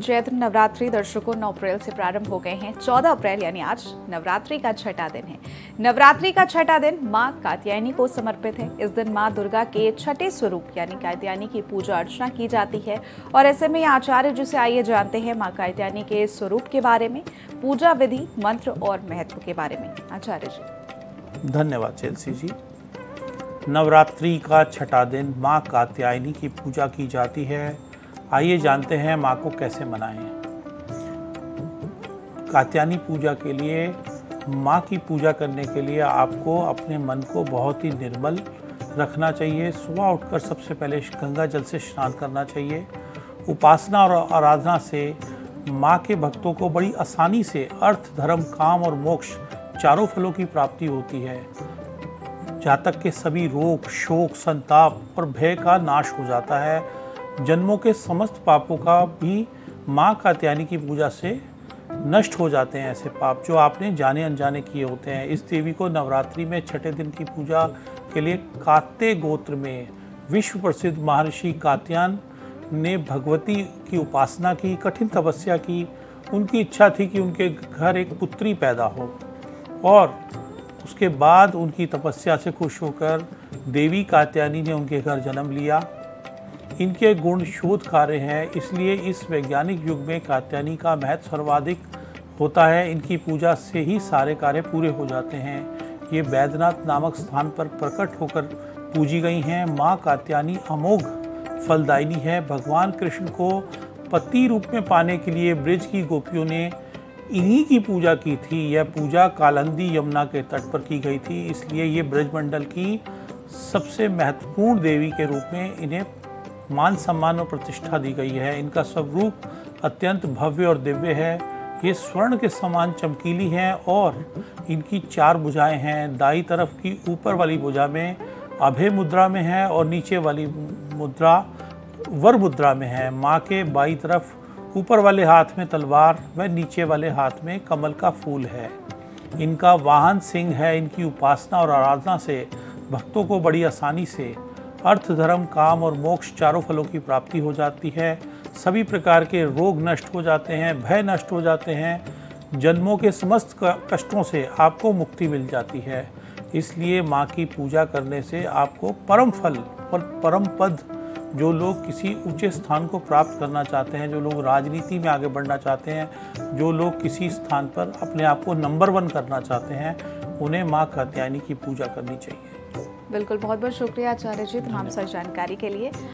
चैत्र नवरात्रि दर्शकों 9 अप्रैल से प्रारंभ हो गए हैं। 14 अप्रैल यानी आज नवरात्रि का छठा दिन है। नवरात्रि का छठा दिन मां कात्यायनी को समर्पित है। इस दिन मां दुर्गा के छठे स्वरूप यानी कात्यायनी की पूजा अर्चना की जाती है और ऐसे में आचार्य जी से आइए जानते हैं मां कात्यायनी के स्वरूप के बारे में, पूजा विधि, मंत्र और महत्व के बारे में। आचार्य जी। धन्यवाद चेल्सी जी। नवरात्रि का छठा दिन मां कात्यायनी की पूजा की जाती है। आइए जानते हैं माँ को कैसे मनाएं। कात्यायनी पूजा के लिए, माँ की पूजा करने के लिए आपको अपने मन को बहुत ही निर्मल रखना चाहिए। सुबह उठकर सबसे पहले गंगा जल से स्नान करना चाहिए। उपासना और आराधना से माँ के भक्तों को बड़ी आसानी से अर्थ, धर्म, काम और मोक्ष चारों फलों की प्राप्ति होती है। जातक के सभी रोग, शोक, संताप और भय का नाश हो जाता है। जन्मों के समस्त पापों का भी माँ कात्यायनी की पूजा से नष्ट हो जाते हैं। ऐसे पाप जो आपने जाने अनजाने किए होते हैं। इस देवी को नवरात्रि में छठे दिन की पूजा के लिए कात्य गोत्र में विश्व प्रसिद्ध महर्षि कात्यायन ने भगवती की उपासना की, कठिन तपस्या की। उनकी इच्छा थी कि उनके घर एक पुत्री पैदा हो और उसके बाद उनकी तपस्या से खुश होकर देवी कात्यायनी ने उनके घर जन्म लिया। इनके गुण शोधकार्य हैं, इसलिए इस वैज्ञानिक युग में कात्यायनी का महत्व सर्वाधिक होता है। इनकी पूजा से ही सारे कार्य पूरे हो जाते हैं। ये वैद्यनाथ नामक स्थान पर प्रकट होकर पूजी गई हैं। माँ कात्यायनी अमोघ फलदायिनी है। भगवान कृष्ण को पति रूप में पाने के लिए ब्रज की गोपियों ने इन्हीं की पूजा की थी। यह पूजा कालिंदी यमुना के तट पर की गई थी, इसलिए ये ब्रजमंडल की सबसे महत्वपूर्ण देवी के रूप में इन्हें मान सम्मान और प्रतिष्ठा दी गई है। इनका स्वरूप अत्यंत भव्य और दिव्य है। ये स्वर्ण के समान चमकीली हैं और इनकी 4 भुजाएं हैं। दाईं तरफ की ऊपर वाली भुजा में अभय मुद्रा में है और नीचे वाली मुद्रा वर मुद्रा में है। माँ के बाईं तरफ ऊपर वाले हाथ में तलवार व नीचे वाले हाथ में कमल का फूल है। इनका वाहन सिंह है। इनकी उपासना और आराधना से भक्तों को बड़ी आसानी से अर्थ, धर्म, काम और मोक्ष चारों फलों की प्राप्ति हो जाती है। सभी प्रकार के रोग नष्ट हो जाते हैं, भय नष्ट हो जाते हैं। जन्मों के समस्त कष्टों से आपको मुक्ति मिल जाती है। इसलिए माँ की पूजा करने से आपको परम फल और परम पद, जो लोग किसी ऊंचे स्थान को प्राप्त करना चाहते हैं, जो लोग राजनीति में आगे बढ़ना चाहते हैं, जो लोग किसी स्थान पर अपने आप को नंबर 1 करना चाहते हैं, उन्हें माँ कात्यायनी की पूजा करनी चाहिए। बिल्कुल, बहुत बहुत शुक्रिया आचार्य जी तमाम सारी जानकारी के लिए।